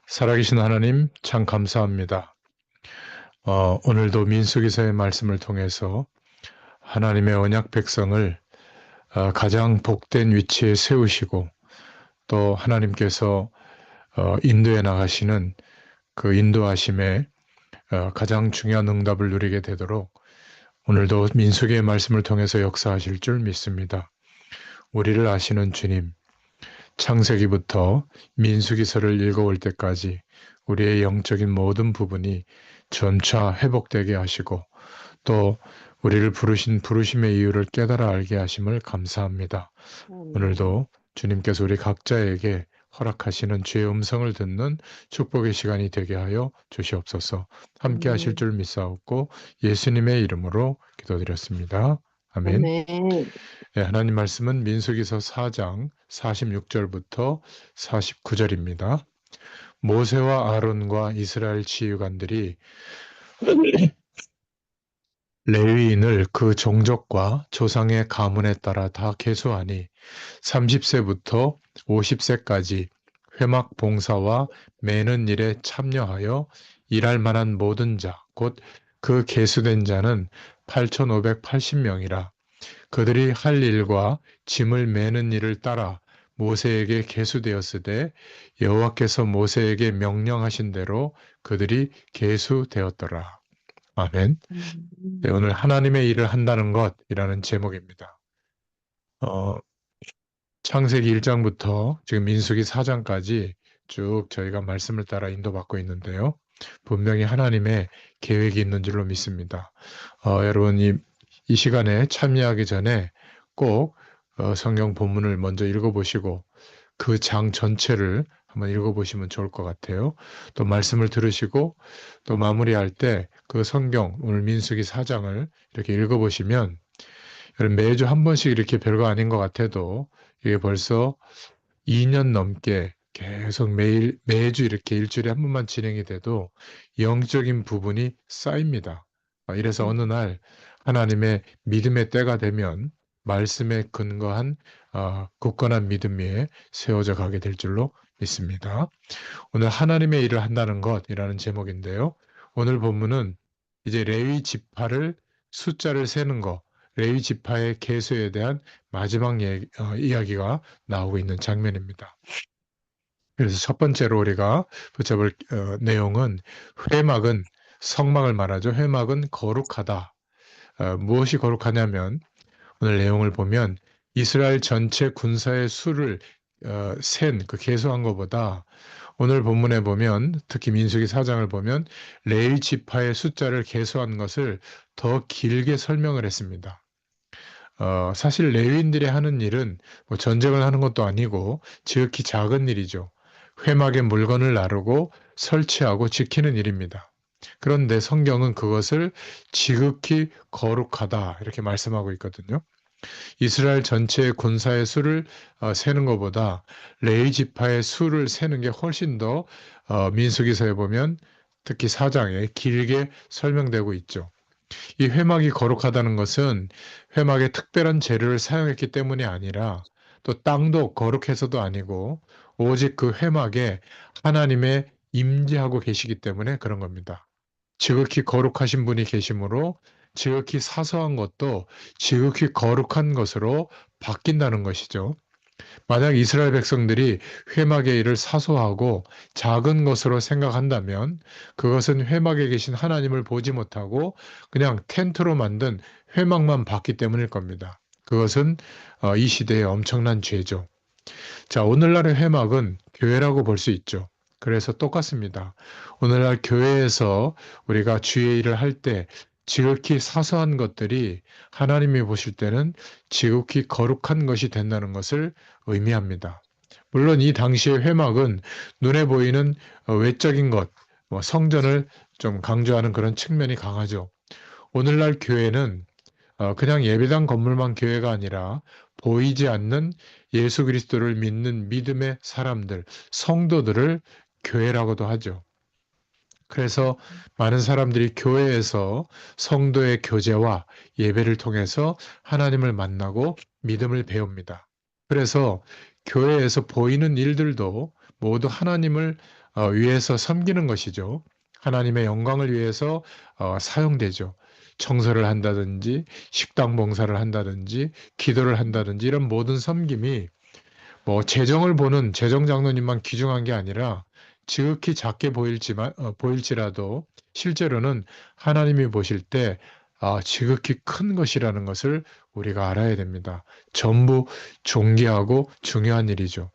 살아계신 하나님 참 감사합니다. 오늘도 민수기서의 말씀을 통해서 하나님의 언약 백성을 가장 복된 위치에 세우시고 또 하나님께서 인도해 나가시는 그 인도하심에 가장 중요한 응답을 누리게 되도록 오늘도 민수기의 말씀을 통해서 역사하실 줄 믿습니다. 우리를 아시는 주님, 창세기부터 민수기서를 읽어올 때까지 우리의 영적인 모든 부분이 점차 회복되게 하시고 또 우리를 부르신 부르심의 이유를 깨달아 알게 하심을 감사합니다. 아멘. 오늘도 주님께서 우리 각자에게 허락하시는 주의 음성을 듣는 축복의 시간이 되게 하여 주시옵소서. 함께 하실 아멘. 줄 믿사옵고 예수님의 이름으로 기도드렸습니다. 아멘. 아멘. 네, 하나님 말씀은 민수기서 4장 46절부터 49절입니다. 모세와 아론과 이스라엘 지휘관들이 레위인을 그 종족과 조상의 가문에 따라 다 계수하니 30세부터 50세까지 회막 봉사와 매는 일에 참여하여 일할 만한 모든 자, 곧 그 계수된 자는 8,580명이라. 그들이 할 일과 짐을 매는 일을 따라 모세에게 계수되었으되 여호와께서 모세에게 명령하신 대로 그들이 계수되었더라. 아멘. 네, 음. 오늘 하나님의 일을 한다는 것이라는 제목입니다. 어, 창세기 1장부터 지금 민수기 4장까지 쭉 저희가 말씀을 따라 인도받고 있는데요. 분명히 하나님의 계획이 있는 줄로 믿습니다. 여러분 이 시간에 참여하기 전에 꼭 성경 본문을 먼저 읽어보시고 그 장 전체를 한번 읽어보시면 좋을 것 같아요. 또 말씀을 들으시고 또 마무리할 때 그 성경 오늘 민수기 4장을 이렇게 읽어보시면 여러분 매주 한 번씩 이렇게 별거 아닌 것 같아도 이게 벌써 2년 넘게 계속 매주 이렇게 일주일에 한 번만 진행이 돼도 영적인 부분이 쌓입니다. 이래서 어느 날 하나님의 믿음의 때가 되면 말씀에 근거한 굳건한 믿음 위에 세워져 가게 될 줄로 믿습니다. 오늘 하나님의 일을 한다는 것이라는 제목인데요. 오늘 본문은 이제 레위 지파를 숫자를 세는 것, 레위 지파의 계수에 대한 마지막 이야기가 나오고 있는 장면입니다. 그래서 첫 번째로 우리가 붙잡을 내용은 회막은 성막을 말하죠. 회막은 거룩하다. 무엇이 거룩하냐면 오늘 내용을 보면 이스라엘 전체 군사의 수를 센 그 계수한 것보다 오늘 본문에 보면 특히 민수기 4장을 보면 레위 지파의 숫자를 계수한 것을 더 길게 설명을 했습니다. 사실 레위인들이 하는 일은 뭐 전쟁을 하는 것도 아니고 지극히 작은 일이죠. 회막에 물건을 나르고 설치하고 지키는 일입니다. 그런데 성경은 그것을 지극히 거룩하다 이렇게 말씀하고 있거든요. 이스라엘 전체의 군사의 수를 세는 것보다 레위 지파의 수를 세는 게 훨씬 더 민수기서에 보면 특히 4장에 길게 설명되고 있죠. 이 회막이 거룩하다는 것은 회막에 특별한 재료를 사용했기 때문이 아니라 또 땅도 거룩해서도 아니고 오직 그 회막에 하나님의 임재하고 계시기 때문에 그런 겁니다. 지극히 거룩하신 분이 계시므로 지극히 사소한 것도 지극히 거룩한 것으로 바뀐다는 것이죠. 만약 이스라엘 백성들이 회막의 일을 사소하고 작은 것으로 생각한다면 그것은 회막에 계신 하나님을 보지 못하고 그냥 텐트로 만든 회막만 봤기 때문일 겁니다. 그것은 이 시대의 엄청난 죄죠. 자, 오늘날의 회막은 교회라고 볼 수 있죠. 그래서 똑같습니다. 오늘날 교회에서 우리가 주의 일을 할 때 지극히 사소한 것들이 하나님이 보실 때는 지극히 거룩한 것이 된다는 것을 의미합니다. 물론 이 당시의 회막은 눈에 보이는 외적인 것, 뭐 성전을 좀 강조하는 그런 측면이 강하죠. 오늘날 교회는 그냥 예배당 건물만 교회가 아니라 보이지 않는 예수 그리스도를 믿는 믿음의 사람들, 성도들을 교회라고도 하죠. 그래서 많은 사람들이 교회에서 성도의 교제와 예배를 통해서 하나님을 만나고 믿음을 배웁니다. 그래서 교회에서 보이는 일들도 모두 하나님을 위해서 섬기는 것이죠. 하나님의 영광을 위해서 사용되죠. 청소를 한다든지 식당 봉사를 한다든지 기도를 한다든지 이런 모든 섬김이 뭐 재정을 보는 재정 장로님만 귀중한 게 아니라 지극히 작게 보일지라도 실제로는 하나님이 보실 때 지극히 큰 것이라는 것을 우리가 알아야 됩니다. 전부 존귀하고 중요한 일이죠.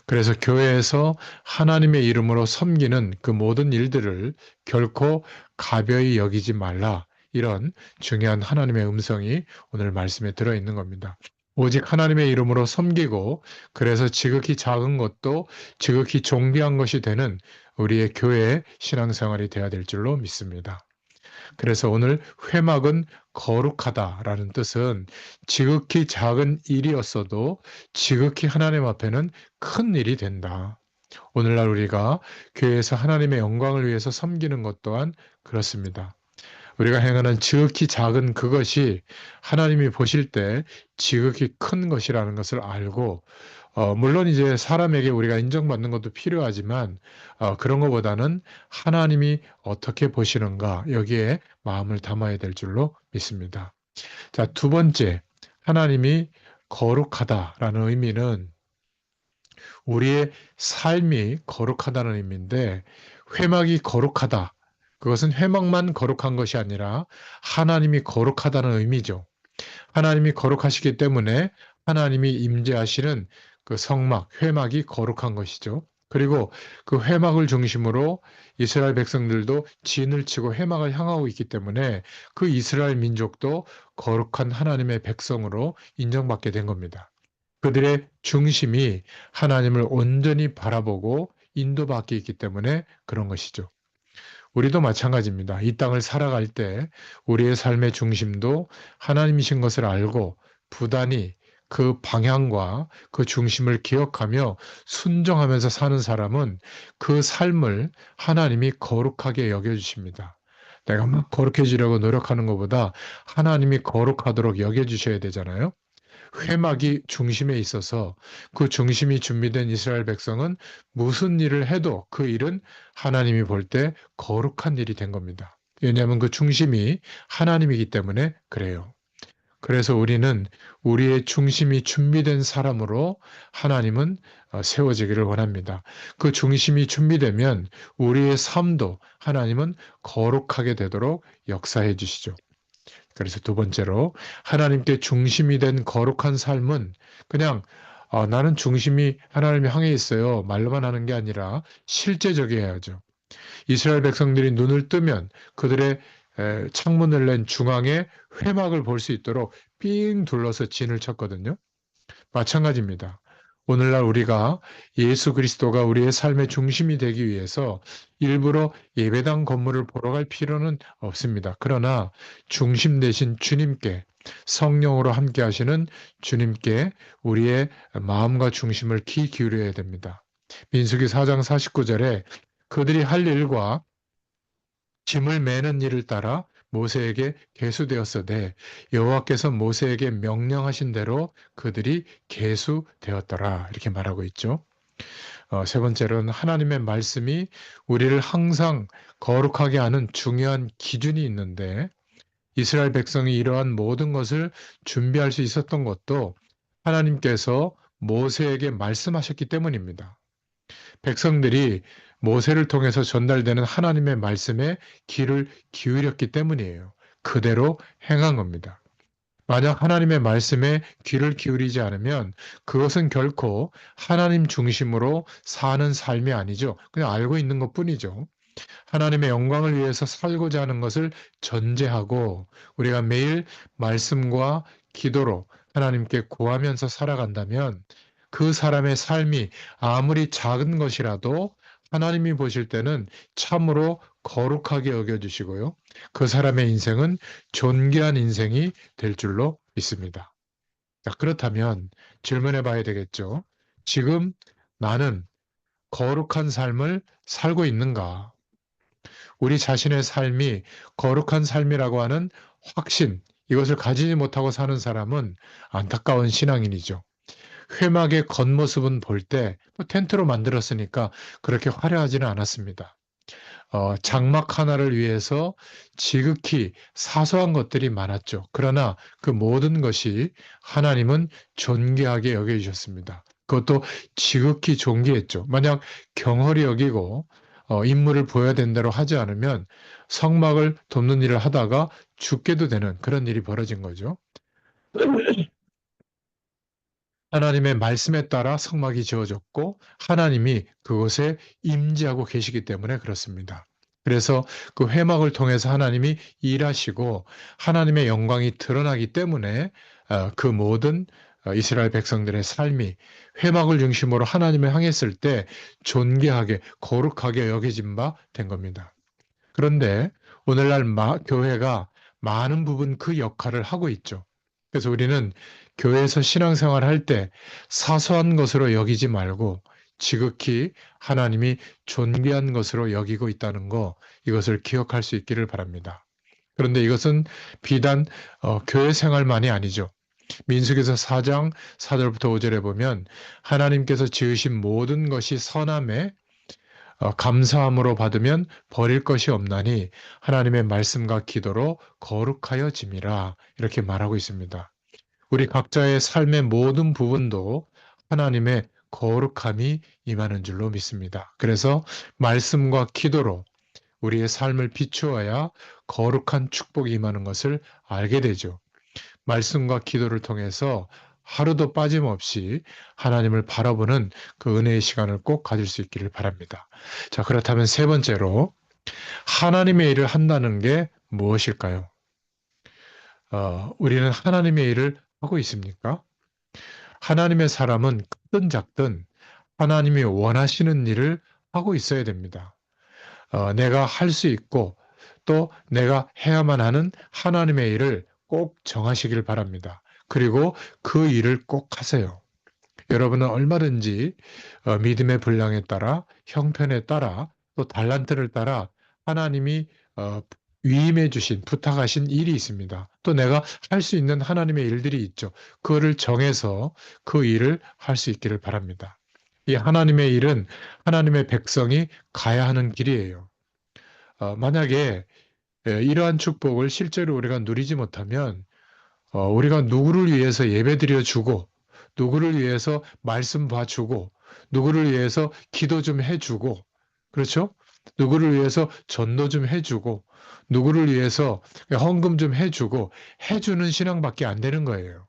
그래서 교회에서 하나님의 이름으로 섬기는 그 모든 일들을 결코 가벼이 여기지 말라. 이런 중요한 하나님의 음성이 오늘 말씀에 들어있는 겁니다. 오직 하나님의 이름으로 섬기고 그래서 지극히 작은 것도 지극히 존귀한 것이 되는 우리의 교회의 신앙생활이 되어야 될 줄로 믿습니다. 그래서 오늘 회막은 거룩하다라는 뜻은 지극히 작은 일이었어도 지극히 하나님 앞에는 큰 일이 된다. 오늘날 우리가 교회에서 하나님의 영광을 위해서 섬기는 것 또한 그렇습니다. 우리가 행하는 지극히 작은 그것이 하나님이 보실 때 지극히 큰 것이라는 것을 알고 물론 이제 사람에게 우리가 인정받는 것도 필요하지만 그런 것보다는 하나님이 어떻게 보시는가 여기에 마음을 담아야 될 줄로 믿습니다. 자, 두 번째, 하나님이 거룩하다라는 의미는 우리의 삶이 거룩하다는 의미인데 회막이 거룩하다. 그것은 회막만 거룩한 것이 아니라 하나님이 거룩하다는 의미죠. 하나님이 거룩하시기 때문에 하나님이 임재하시는 그 성막, 회막이 거룩한 것이죠. 그리고 그 회막을 중심으로 이스라엘 백성들도 진을 치고 회막을 향하고 있기 때문에 그 이스라엘 민족도 거룩한 하나님의 백성으로 인정받게 된 겁니다. 그들의 중심이 하나님을 온전히 바라보고 인도받게 있기 때문에 그런 것이죠. 우리도 마찬가지입니다. 이 땅을 살아갈 때 우리의 삶의 중심도 하나님이신 것을 알고 부단히 그 방향과 그 중심을 기억하며 순종하면서 사는 사람은 그 삶을 하나님이 거룩하게 여겨주십니다. 내가 막 거룩해지려고 노력하는 것보다 하나님이 거룩하도록 여겨주셔야 되잖아요. 회막이 중심에 있어서 그 중심이 준비된 이스라엘 백성은 무슨 일을 해도 그 일은 하나님이 볼 때 거룩한 일이 된 겁니다. 왜냐하면 그 중심이 하나님이기 때문에 그래요. 그래서 우리는 우리의 중심이 준비된 사람으로 하나님은 세워지기를 원합니다. 그 중심이 준비되면 우리의 삶도 하나님은 거룩하게 되도록 역사해 주시죠. 그래서 두 번째로 하나님께 중심이 된 거룩한 삶은 그냥 나는 중심이 하나님이 향해 있어요. 말로만 하는 게 아니라 실제적이어야죠. 이스라엘 백성들이 눈을 뜨면 그들의 창문을 낸 중앙에 회막을 볼 수 있도록 삥 둘러서 진을 쳤거든요. 마찬가지입니다. 오늘날 우리가 예수 그리스도가 우리의 삶의 중심이 되기 위해서 일부러 예배당 건물을 보러 갈 필요는 없습니다. 그러나 중심 되신 주님께 성령으로 함께 하시는 주님께 우리의 마음과 중심을 기울여야 됩니다. 민수기 4장 49절에 그들이 할 일과 짐을 매는 일을 따라 모세에게 계수되었으되 여호와께서 모세에게 명령하신 대로 그들이 계수되었더라 이렇게 말하고 있죠. 세 번째로는 하나님의 말씀이 우리를 항상 거룩하게 하는 중요한 기준이 있는데 이스라엘 백성이 이러한 모든 것을 준비할 수 있었던 것도 하나님께서 모세에게 말씀하셨기 때문입니다. 백성들이 모세를 통해서 전달되는 하나님의 말씀에 귀를 기울였기 때문이에요. 그대로 행한 겁니다. 만약 하나님의 말씀에 귀를 기울이지 않으면 그것은 결코 하나님 중심으로 사는 삶이 아니죠. 그냥 알고 있는 것 뿐이죠. 하나님의 영광을 위해서 살고자 하는 것을 전제하고 우리가 매일 말씀과 기도로 하나님께 구하면서 살아간다면 그 사람의 삶이 아무리 작은 것이라도 하나님이 보실 때는 참으로 거룩하게 여겨주시고요. 그 사람의 인생은 존귀한 인생이 될 줄로 믿습니다. 자, 그렇다면 질문해 봐야 되겠죠. 지금 나는 거룩한 삶을 살고 있는가? 우리 자신의 삶이 거룩한 삶이라고 하는 확신, 이것을 가지지 못하고 사는 사람은 안타까운 신앙인이죠. 회막의 겉모습은 볼 때 텐트로 만들었으니까 그렇게 화려하지는 않았습니다. 장막 하나를 위해서 지극히 사소한 것들이 많았죠. 그러나 그 모든 것이 하나님은 존귀하게 여겨주셨습니다. 그것도 지극히 존귀했죠. 만약 경홀히 여기고 임무를 보여야 된다고 하지 않으면 성막을 돕는 일을 하다가 죽게도 되는 그런 일이 벌어진 거죠. 하나님의 말씀에 따라 성막이 지어졌고 하나님이 그곳에 임재하고 계시기 때문에 그렇습니다. 그래서 그 회막을 통해서 하나님이 일하시고 하나님의 영광이 드러나기 때문에 그 모든 이스라엘 백성들의 삶이 회막을 중심으로 하나님을 향했을 때 존귀하게 거룩하게 여겨진 바 된 겁니다. 그런데 오늘날 교회가 많은 부분 그 역할을 하고 있죠. 그래서 우리는 교회에서 신앙생활 할 때 사소한 것으로 여기지 말고 지극히 하나님이 존귀한 것으로 여기고 있다는 거, 이것을 기억할 수 있기를 바랍니다. 그런데 이것은 비단 교회 생활만이 아니죠. 민수기서 4장 4절부터 5절에 보면 하나님께서 지으신 모든 것이 선함에 감사함으로 받으면 버릴 것이 없나니 하나님의 말씀과 기도로 거룩하여 짐이라, 이렇게 말하고 있습니다. 우리 각자의 삶의 모든 부분도 하나님의 거룩함이 임하는 줄로 믿습니다. 그래서 말씀과 기도로 우리의 삶을 비추어야 거룩한 축복이 임하는 것을 알게 되죠. 말씀과 기도를 통해서 하루도 빠짐없이 하나님을 바라보는 그 은혜의 시간을 꼭 가질 수 있기를 바랍니다. 자, 그렇다면 세 번째로 하나님의 일을 한다는 게 무엇일까요? 우리는 하나님의 일을 하고 있습니까? 하나님의 사람은 크든 작든 하나님이 원하시는 일을 하고 있어야 됩니다. 내가 할 수 있고 또 내가 해야만 하는 하나님의 일을 꼭 정하시길 바랍니다. 그리고 그 일을 꼭 하세요. 여러분은 얼마든지 믿음의 분량에 따라, 형편에 따라, 또 달란트를 따라 하나님이 위임해 주신, 부탁하신 일이 있습니다. 또 내가 할 수 있는 하나님의 일들이 있죠. 그거를 정해서 그 일을 할 수 있기를 바랍니다. 이 하나님의 일은 하나님의 백성이 가야 하는 길이에요. 만약에 이러한 축복을 실제로 우리가 누리지 못하면 우리가 누구를 위해서 예배드려 주고, 누구를 위해서 말씀 봐주고, 누구를 위해서 기도 좀 해주고, 그렇죠? 누구를 위해서 전도 좀 해주고, 누구를 위해서 헌금 좀 해주고, 해주는 신앙밖에 안 되는 거예요.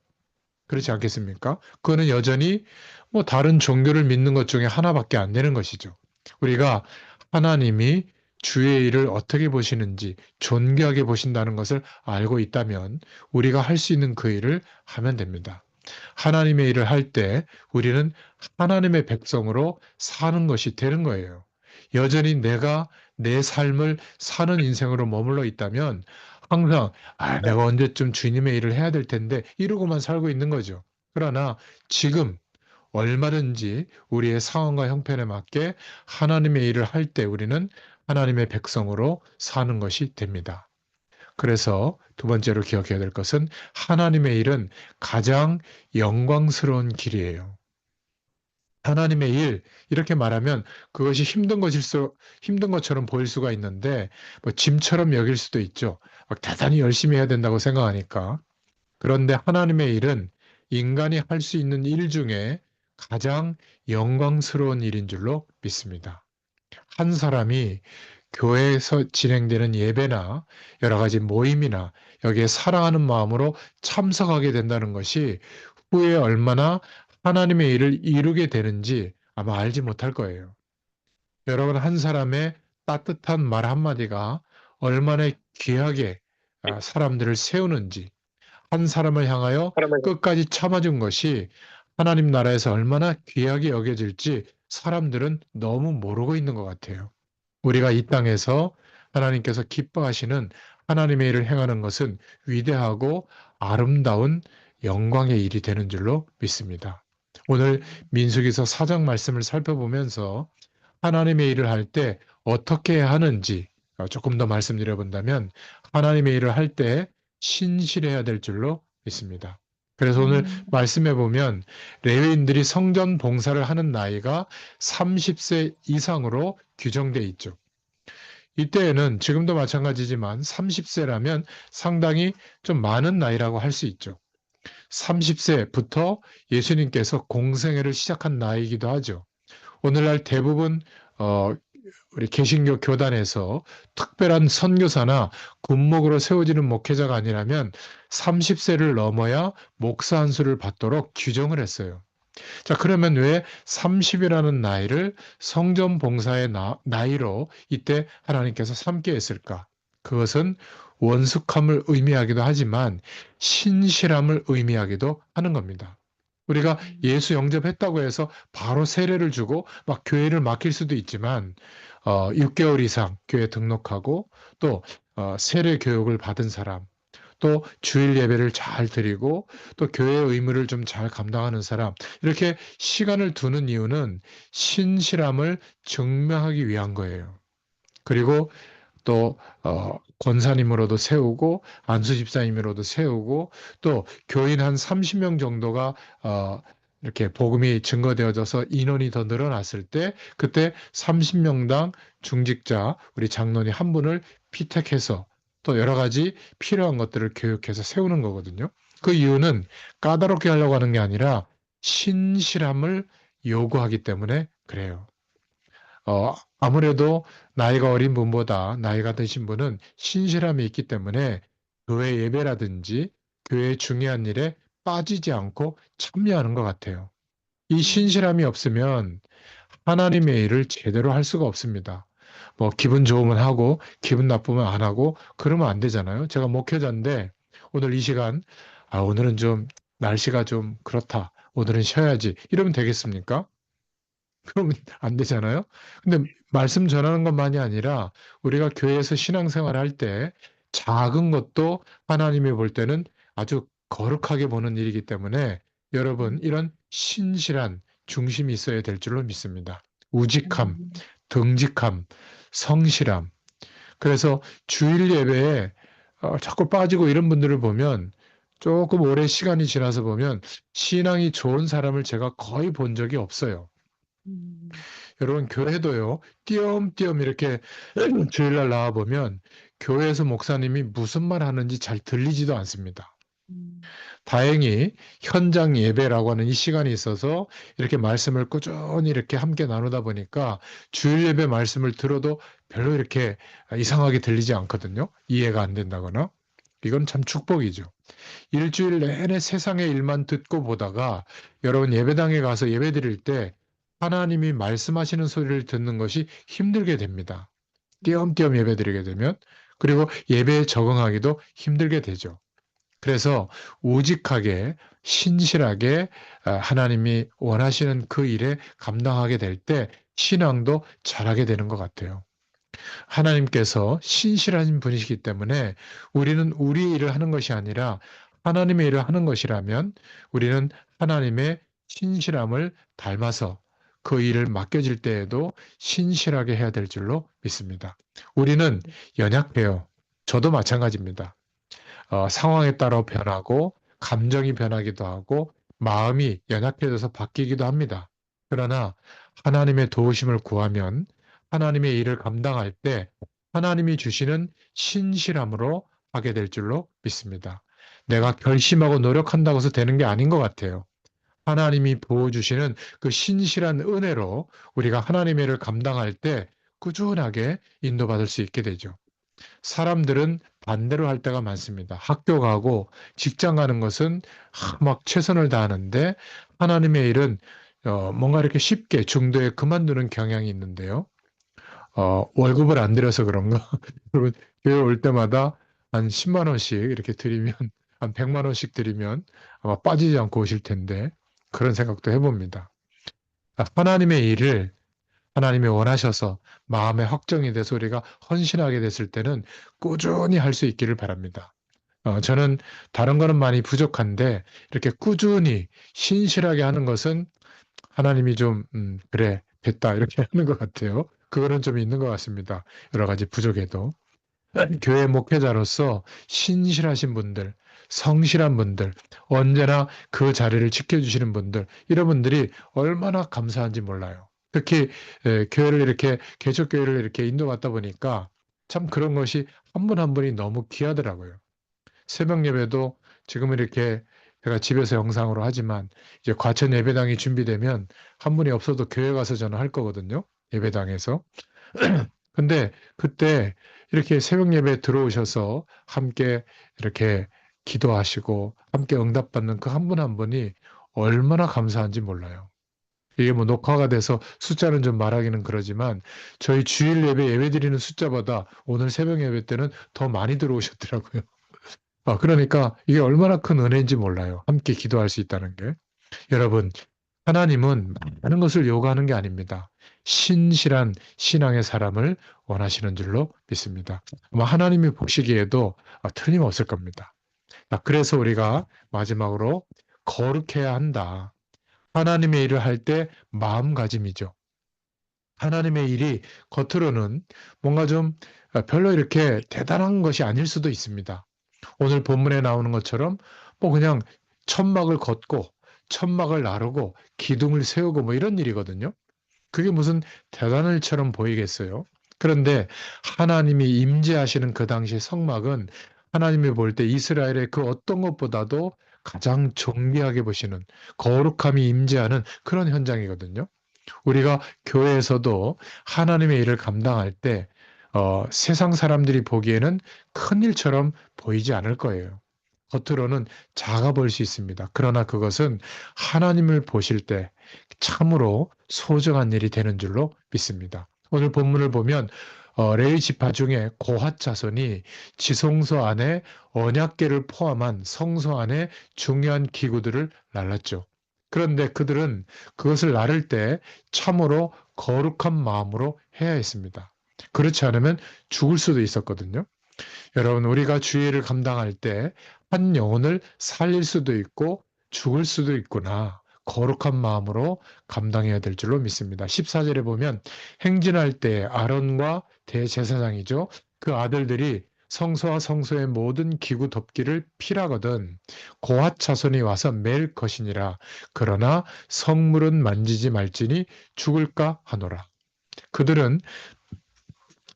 그렇지 않겠습니까? 그거는 여전히 뭐 다른 종교를 믿는 것 중에 하나밖에 안 되는 것이죠. 우리가 하나님이 주의 일을 어떻게 보시는지 존귀하게 보신다는 것을 알고 있다면 우리가 할 수 있는 그 일을 하면 됩니다. 하나님의 일을 할 때 우리는 하나님의 백성으로 사는 것이 되는 거예요. 여전히 내가 내 삶을 사는 인생으로 머물러 있다면 항상 내가 언제쯤 주님의 일을 해야 될 텐데 이러고만 살고 있는 거죠. 그러나 지금 얼마든지 우리의 상황과 형편에 맞게 하나님의 일을 할 때 우리는 하나님의 백성으로 사는 것이 됩니다. 그래서 두 번째로 기억해야 될 것은 하나님의 일은 가장 영광스러운 길이에요. 하나님의 일, 이렇게 말하면 그것이 힘든 것처럼 보일 수가 있는데, 뭐 짐처럼 여길 수도 있죠. 막 대단히 열심히 해야 된다고 생각하니까. 그런데 하나님의 일은 인간이 할 수 있는 일 중에 가장 영광스러운 일인 줄로 믿습니다. 한 사람이 교회에서 진행되는 예배나 여러 가지 모임이나 여기에 사랑하는 마음으로 참석하게 된다는 것이 후에 얼마나 하나님의 일을 이루게 되는지 아마 알지 못할 거예요. 여러분, 한 사람의 따뜻한 말 한마디가 얼마나 귀하게 사람들을 세우는지, 한 사람을 향하여 끝까지 참아준 것이 하나님 나라에서 얼마나 귀하게 여겨질지 사람들은 너무 모르고 있는 것 같아요. 우리가 이 땅에서 하나님께서 기뻐하시는 하나님의 일을 행하는 것은 위대하고 아름다운 영광의 일이 되는 줄로 믿습니다. 오늘 민수기서 4장 말씀을 살펴보면서 하나님의 일을 할 때 어떻게 해야 하는지 조금 더 말씀드려 본다면 하나님의 일을 할 때 신실해야 될 줄로 믿습니다. 그래서 오늘 음, 말씀해 보면 레위인들이 성전 봉사를 하는 나이가 30세 이상으로 규정돼 있죠. 이때에는 지금도 마찬가지지만 30세라면 상당히 좀 많은 나이라고 할 수 있죠. 30세부터 예수님께서 공생애를 시작한 나이이기도 하죠. 오늘날 대부분 어, 우리 개신교 교단에서 특별한 선교사나 군목으로 세워지는 목회자가 아니라면 30세를 넘어야 목사 안수를 받도록 규정을 했어요. 자, 그러면 왜 30이라는 나이를 성전 봉사의 나이로 이때 하나님께서 삼게 했을까? 그것은 원숙함을 의미하기도 하지만 신실함을 의미하기도 하는 겁니다. 우리가 음, 예수 영접했다고 해서 바로 세례를 주고 막 교회를 맡길 수도 있지만 6개월 이상 교회 등록하고 또 세례 교육을 받은 사람 또 주일 예배를 잘 드리고 또 교회 의무를 좀 잘 감당하는 사람 이렇게 시간을 두는 이유는 신실함을 증명하기 위한 거예요. 그리고 또 권사님으로도 세우고 안수 집사님으로도 세우고 또 교인 한 30명 정도가 이렇게 복음이 증거되어져서 인원이 더 늘어났을 때 그때 30명당 중직자 우리 장로님 한 분을 피택해서 또 여러 가지 필요한 것들을 교육해서 세우는 거거든요. 그 이유는 까다롭게 하려고 하는 게 아니라 신실함을 요구하기 때문에 그래요. 아무래도 나이가 어린 분보다 나이가 드신 분은 신실함이 있기 때문에 교회 예배라든지 교회 중요한 일에 빠지지 않고 참여하는 것 같아요. 이 음, 신실함이 없으면 하나님의 일을 제대로 할 수가 없습니다. 뭐 기분 좋으면 하고 기분 나쁘면 안 하고 그러면 안 되잖아요. 제가 목회자인데 오늘 이 시간 오늘은 좀 날씨가 좀 그렇다. 오늘은 쉬어야지. 이러면 되겠습니까? 그러면 안 되잖아요. 근데 말씀 전하는 것만이 아니라 우리가 교회에서 신앙생활 할 때 작은 것도 하나님이 볼 때는 아주 거룩하게 보는 일이기 때문에 여러분 음, 이런 신실한 중심이 있어야 될 줄로 믿습니다. 우직함, 음, 등직함, 성실함. 그래서 주일 예배에 자꾸 빠지고 이런 분들을 보면 조금 오래 시간이 지나서 보면 신앙이 좋은 사람을 제가 거의 본 적이 없어요. 음, 여러분 교회도요. 띄엄띄엄 이렇게 주일날 나와 보면 교회에서 목사님이 무슨 말 하는지 잘 들리지도 않습니다. 음, 다행히 현장 예배라고 하는 이 시간이 있어서 이렇게 말씀을 꾸준히 이렇게 함께 나누다 보니까 주일 예배 말씀을 들어도 별로 이렇게 이상하게 들리지 않거든요. 이해가 안 된다거나. 이건 참 축복이죠. 일주일 내내 세상의 일만 듣고 보다가 여러분 예배당에 가서 예배 드릴 때 하나님이 말씀하시는 소리를 듣는 것이 힘들게 됩니다. 음, 띄엄띄엄 예배 드리게 되면 그리고 예배에 적응하기도 힘들게 되죠. 그래서 우직하게 신실하게 하나님이 원하시는 그 일에 감당하게 될 때 신앙도 잘하게 되는 것 같아요. 하나님께서 신실하신 분이시기 때문에 우리는 우리 일을 하는 것이 아니라 하나님의 일을 하는 것이라면 우리는 하나님의 신실함을 닮아서 그 일을 맡겨질 때에도 신실하게 해야 될 줄로 믿습니다. 우리는 연약해요. 저도 마찬가지입니다. 상황에 따라 변하고 감정이 변하기도 하고 마음이 연약해져서 바뀌기도 합니다. 그러나 하나님의 도우심을 구하면 하나님의 일을 감당할 때 하나님이 주시는 신실함으로 하게 될 줄로 믿습니다. 내가 결심하고 노력한다고 해서 되는 게 아닌 것 같아요. 하나님이 부어주시는 그 신실한 은혜로 우리가 하나님의 일을 감당할 때 꾸준하게 인도받을 수 있게 되죠. 사람들은 반대로 할 때가 많습니다. 학교 가고 직장 가는 것은 막 최선을 다하는데 하나님의 일은 뭔가 이렇게 쉽게 중도에 그만두는 경향이 있는데요. 월급을 안 들여서 그런가? 여러분, 교회 올 때마다 한 10만 원씩 이렇게 드리면, 한 100만 원씩 드리면 아마 빠지지 않고 오실 텐데 그런 생각도 해봅니다. 하나님의 일을 하나님이 원하셔서 마음에 확정이 돼서 우리가 헌신하게 됐을 때는 꾸준히 할 수 있기를 바랍니다. 저는 다른 거는 많이 부족한데 이렇게 꾸준히 신실하게 하는 것은 하나님이 좀 그래 됐다 이렇게 하는 것 같아요. 그거는 좀 있는 것 같습니다. 여러 가지 부족해도. 교회 목회자로서 신실하신 분들, 성실한 분들, 언제나 그 자리를 지켜주시는 분들, 이런 분들이 얼마나 감사한지 몰라요. 특히 교회를 이렇게 개척교회를 이렇게 인도받다 보니까 참 그런 것이 한 분 한 분이 너무 귀하더라고요. 새벽 예배도 지금 이렇게 제가 집에서 영상으로 하지만 이제 과천 예배당이 준비되면 한 분이 없어도 교회 가서 저는 할 거거든요. 예배당에서. 근데 그때 이렇게 새벽 예배 들어오셔서 함께 이렇게 기도하시고 함께 응답받는 그 한 분 한 분이 얼마나 감사한지 몰라요. 이게 뭐 녹화가 돼서 숫자는 좀 말하기는 그러지만 저희 주일 예배 드리는 숫자보다 오늘 새벽 예배 때는 더 많이 들어오셨더라고요. 그러니까 이게 얼마나 큰 은혜인지 몰라요. 함께 기도할 수 있다는 게. 여러분, 하나님은 많은 것을 요구하는 게 아닙니다. 신실한 신앙의 사람을 원하시는 줄로 믿습니다. 아마 하나님이 보시기에도 틀림없을 겁니다. 그래서 우리가 마지막으로 거룩해야 한다. 하나님의 일을 할 때 마음가짐이죠. 하나님의 일이 겉으로는 뭔가 좀 별로 이렇게 대단한 것이 아닐 수도 있습니다. 오늘 본문에 나오는 것처럼 뭐 그냥 천막을 걷고 천막을 나르고 기둥을 세우고 뭐 이런 일이거든요. 그게 무슨 대단한 일처럼 보이겠어요. 그런데 하나님이 임재하시는 그 당시 성막은 하나님이 볼 때 이스라엘의 그 어떤 것보다도 가장 정비하게 보시는 거룩함이 임재하는 그런 현장이거든요. 우리가 교회에서도 하나님의 일을 감당할 때 세상 사람들이 보기에는 큰 일처럼 보이지 않을 거예요. 겉으로는 작아 보일 수 있습니다. 그러나 그것은 하나님을 보실 때 참으로 소중한 일이 되는 줄로 믿습니다. 오늘 본문을 보면 레위 지파 중에 고핫 자손이 지성소 안에 언약궤를 포함한 성소 안에 중요한 기구들을 날랐죠. 그런데 그들은 그것을 나를 때 참으로 거룩한 마음으로 해야 했습니다. 그렇지 않으면 죽을 수도 있었거든요. 여러분, 우리가 주의를 감당할 때 한 영혼을 살릴 수도 있고 죽을 수도 있구나. 거룩한 마음으로 감당해야 될 줄로 믿습니다. 14절에 보면 행진할 때 아론과 대제사장이죠. 그 아들들이 성소와 성소의 모든 기구 덮기를 필하거든 고핫 자손이 와서 맬 것이니라. 그러나 성물은 만지지 말지니 죽을까 하노라. 그들은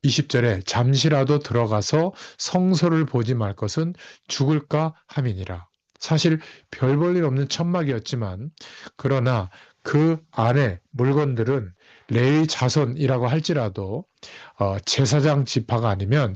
20절에 잠시라도 들어가서 성소를 보지 말 것은 죽을까 함이니라. 사실 별 볼 일 없는 천막이었지만 그러나 그 안에 물건들은 레위 자손이라고 할지라도 제사장 지파가 아니면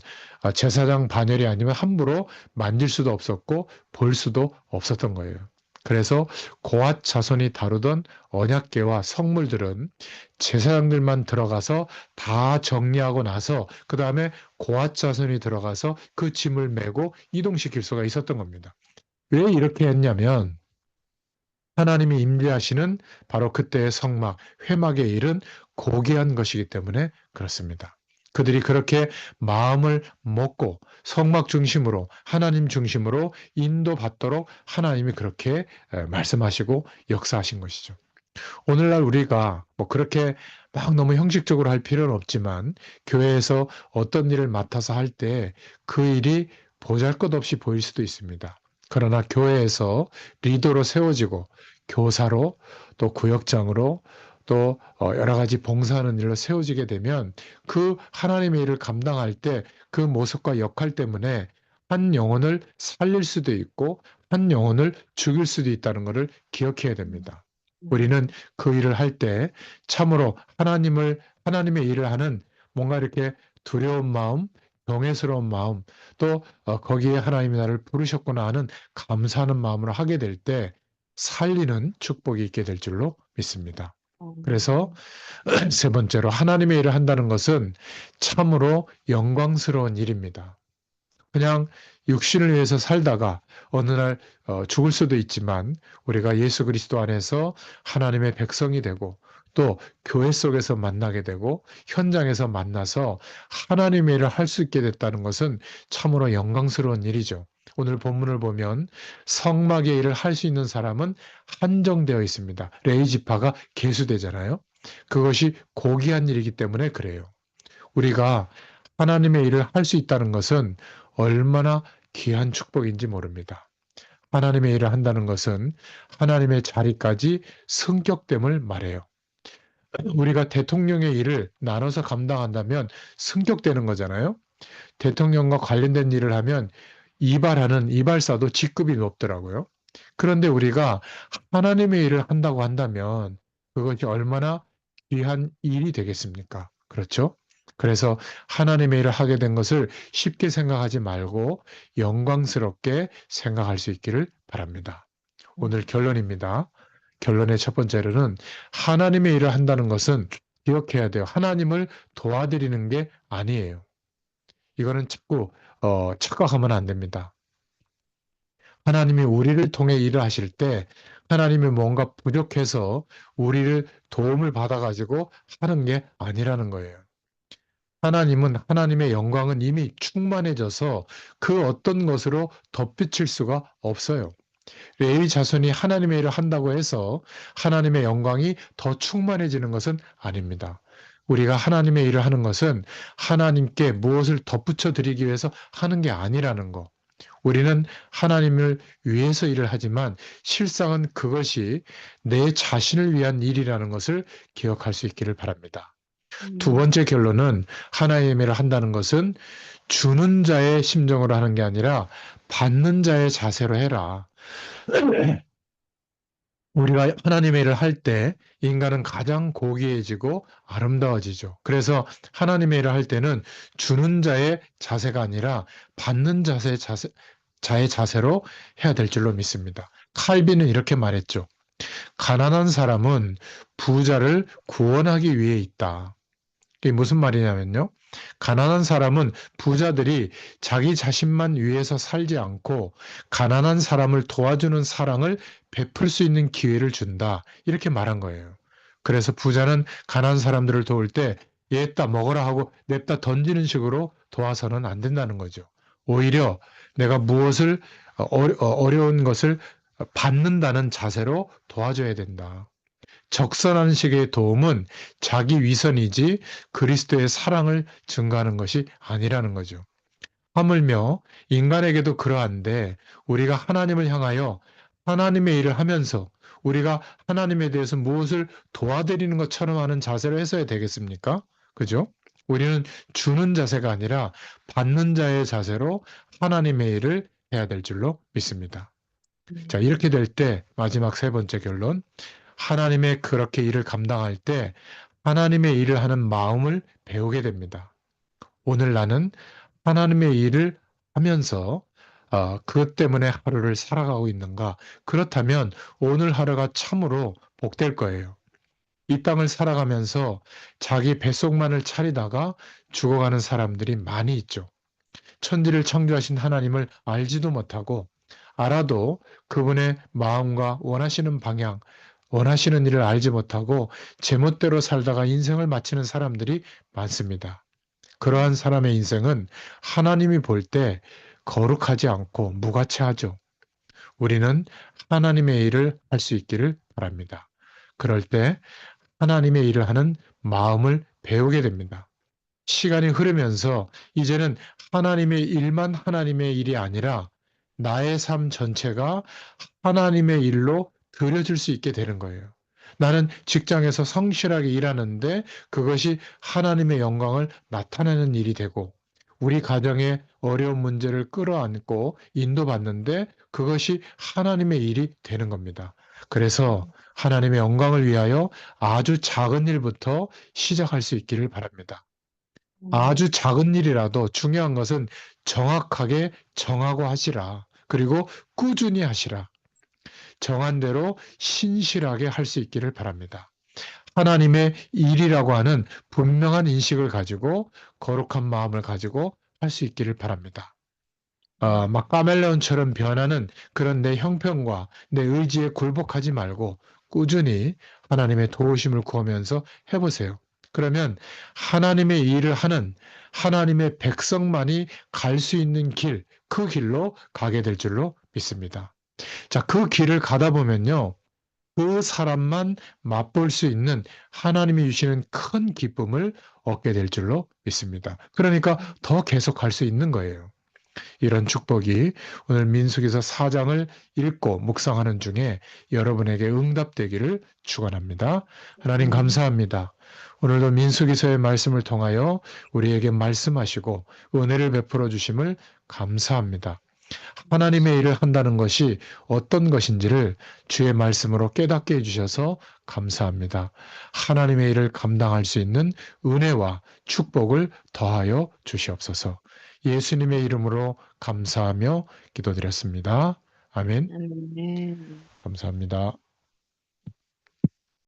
제사장 반열이 아니면 함부로 만질 수도 없었고 볼 수도 없었던 거예요. 그래서 고앗 자손이 다루던 언약궤와 성물들은 제사장들만 들어가서 다 정리하고 나서 그 다음에 고앗 자손이 들어가서 그 짐을 메고 이동시킬 수가 있었던 겁니다. 왜 이렇게 했냐면 하나님이 임재하시는 바로 그때의 성막, 회막의 일은 고귀한 것이기 때문에 그렇습니다. 그들이 그렇게 마음을 먹고 성막 중심으로 하나님 중심으로 인도받도록 하나님이 그렇게 말씀하시고 역사하신 것이죠. 오늘날 우리가 뭐 그렇게 막 너무 형식적으로 할 필요는 없지만 교회에서 어떤 일을 맡아서 할 때 그 일이 보잘것없이 보일 수도 있습니다. 그러나 교회에서 리더로 세워지고 교사로 또 구역장으로 또 여러 가지 봉사하는 일로 세워지게 되면 그 하나님의 일을 감당할 때 그 모습과 역할 때문에 한 영혼을 살릴 수도 있고 한 영혼을 죽일 수도 있다는 것을 기억해야 됩니다. 우리는 그 일을 할 때 참으로 하나님의 일을 하는 뭔가 이렇게 두려운 마음, 경외스러운 마음, 또 거기에 하나님이 나를 부르셨구나 하는 감사하는 마음으로 하게 될 때 살리는 축복이 있게 될 줄로 믿습니다. 그래서 세 번째로 하나님의 일을 한다는 것은 참으로 영광스러운 일입니다. 그냥 육신을 위해서 살다가 어느 날 죽을 수도 있지만 우리가 예수 그리스도 안에서 하나님의 백성이 되고 또 교회 속에서 만나게 되고 현장에서 만나서 하나님의 일을 할 수 있게 됐다는 것은 참으로 영광스러운 일이죠. 오늘 본문을 보면 성막의 일을 할 수 있는 사람은 한정되어 있습니다. 레위 지파가 계수되잖아요. 그것이 고귀한 일이기 때문에 그래요. 우리가 하나님의 일을 할 수 있다는 것은 얼마나 귀한 축복인지 모릅니다. 하나님의 일을 한다는 것은 하나님의 자리까지 승격됨을 말해요. 우리가 대통령의 일을 나눠서 감당한다면 승격되는 거잖아요. 대통령과 관련된 일을 하면 이발하는 이발사도 직급이 높더라고요. 그런데 우리가 하나님의 일을 한다고 한다면 그것이 얼마나 귀한 일이 되겠습니까? 그렇죠? 그래서 하나님의 일을 하게 된 것을 쉽게 생각하지 말고 영광스럽게 생각할 수 있기를 바랍니다. 오늘 결론입니다. 결론의 첫 번째로는 하나님의 일을 한다는 것은 기억해야 돼요. 하나님을 도와드리는 게 아니에요. 이거는 자꾸 착각하면 안 됩니다. 하나님이 우리를 통해 일을 하실 때 하나님이 뭔가 부족해서 우리를 도움을 받아가지고 하는 게 아니라는 거예요. 하나님은 하나님의 영광은 이미 충만해져서 그 어떤 것으로 덧비칠 수가 없어요. 레위 자손이 하나님의 일을 한다고 해서 하나님의 영광이 더 충만해지는 것은 아닙니다. 우리가 하나님의 일을 하는 것은 하나님께 무엇을 덧붙여 드리기 위해서 하는 게 아니라는 거. 우리는 하나님을 위해서 일을 하지만 실상은 그것이 내 자신을 위한 일이라는 것을 기억할 수 있기를 바랍니다. 두 번째 결론은 하나님의 일을 한다는 것은 주는 자의 심정으로 하는 게 아니라 받는 자의 자세로 해라. 우리가 하나님의 일을 할 때 인간은 가장 고귀해지고 아름다워지죠. 그래서 하나님의 일을 할 때는 주는 자의 자세가 아니라 받는 자의 자세로 해야 될 줄로 믿습니다. 칼빈은 이렇게 말했죠. 가난한 사람은 부자를 구원하기 위해 있다. 이게 무슨 말이냐면요. 가난한 사람은 부자들이 자기 자신만 위해서 살지 않고 가난한 사람을 도와주는 사랑을 베풀 수 있는 기회를 준다. 이렇게 말한 거예요. 그래서 부자는 가난한 사람들을 도울 때 얘다 먹어라 하고 냅다 던지는 식으로 도와서는 안 된다는 거죠. 오히려 내가 무엇을 어려운 것을 받는다는 자세로 도와줘야 된다. 적선한 식의 도움은 자기 위선이지 그리스도의 사랑을 증가하는 것이 아니라는 거죠. 하물며 인간에게도 그러한데 우리가 하나님을 향하여 하나님의 일을 하면서 우리가 하나님에 대해서 무엇을 도와드리는 것처럼 하는 자세로 해서야 되겠습니까? 그죠? 우리는 주는 자세가 아니라 받는 자의 자세로 하나님의 일을 해야 될 줄로 믿습니다. 자, 이렇게 될 때 마지막 세 번째 결론. 하나님의 그렇게 일을 감당할 때 하나님의 일을 하는 마음을 배우게 됩니다. 오늘 나는 하나님의 일을 하면서 그것 때문에 하루를 살아가고 있는가? 그렇다면 오늘 하루가 참으로 복될 거예요. 이 땅을 살아가면서 자기 뱃속만을 차리다가 죽어가는 사람들이 많이 있죠. 천지를 창조하신 하나님을 알지도 못하고 알아도 그분의 마음과 원하시는 방향, 원하시는 일을 알지 못하고 제멋대로 살다가 인생을 마치는 사람들이 많습니다. 그러한 사람의 인생은 하나님이 볼 때 거룩하지 않고 무가치하죠. 우리는 하나님의 일을 할 수 있기를 바랍니다. 그럴 때 하나님의 일을 하는 마음을 배우게 됩니다. 시간이 흐르면서 이제는 하나님의 일만 하나님의 일이 아니라 나의 삶 전체가 하나님의 일로 드려질 수 있게 되는 거예요. 나는 직장에서 성실하게 일하는데 그것이 하나님의 영광을 나타내는 일이 되고 우리 가정의 어려운 문제를 끌어안고 인도받는데 그것이 하나님의 일이 되는 겁니다. 그래서 하나님의 영광을 위하여 아주 작은 일부터 시작할 수 있기를 바랍니다. 아주 작은 일이라도 중요한 것은 정확하게 정하고 하시라. 그리고 꾸준히 하시라. 정한 대로 신실하게 할 수 있기를 바랍니다. 하나님의 일이라고 하는 분명한 인식을 가지고 거룩한 마음을 가지고 할 수 있기를 바랍니다. 막 카멜레온처럼 변하는 그런 내 형편과 내 의지에 굴복하지 말고 꾸준히 하나님의 도우심을 구하면서 해보세요. 그러면 하나님의 일을 하는 하나님의 백성만이 갈 수 있는 길, 그 길로 가게 될 줄로 믿습니다. 자, 그 길을 가다 보면요. 그 사람만 맛볼 수 있는 하나님이 주시는 큰 기쁨을 얻게 될 줄로 믿습니다. 그러니까 더 계속 갈 수 있는 거예요. 이런 축복이 오늘 민수기서 4장을 읽고 묵상하는 중에 여러분에게 응답되기를 축원합니다. 하나님 감사합니다. 오늘도 민수기서의 말씀을 통하여 우리에게 말씀하시고 은혜를 베풀어 주심을 감사합니다. 하나님의 일을 한다는 것이 어떤 것인지를 주의 말씀으로 깨닫게 해주셔서 감사합니다. 하나님의 일을 감당할 수 있는 은혜와 축복을 더하여 주시옵소서. 예수님의 이름으로 감사하며 기도드렸습니다. 아멘. 아멘. 감사합니다.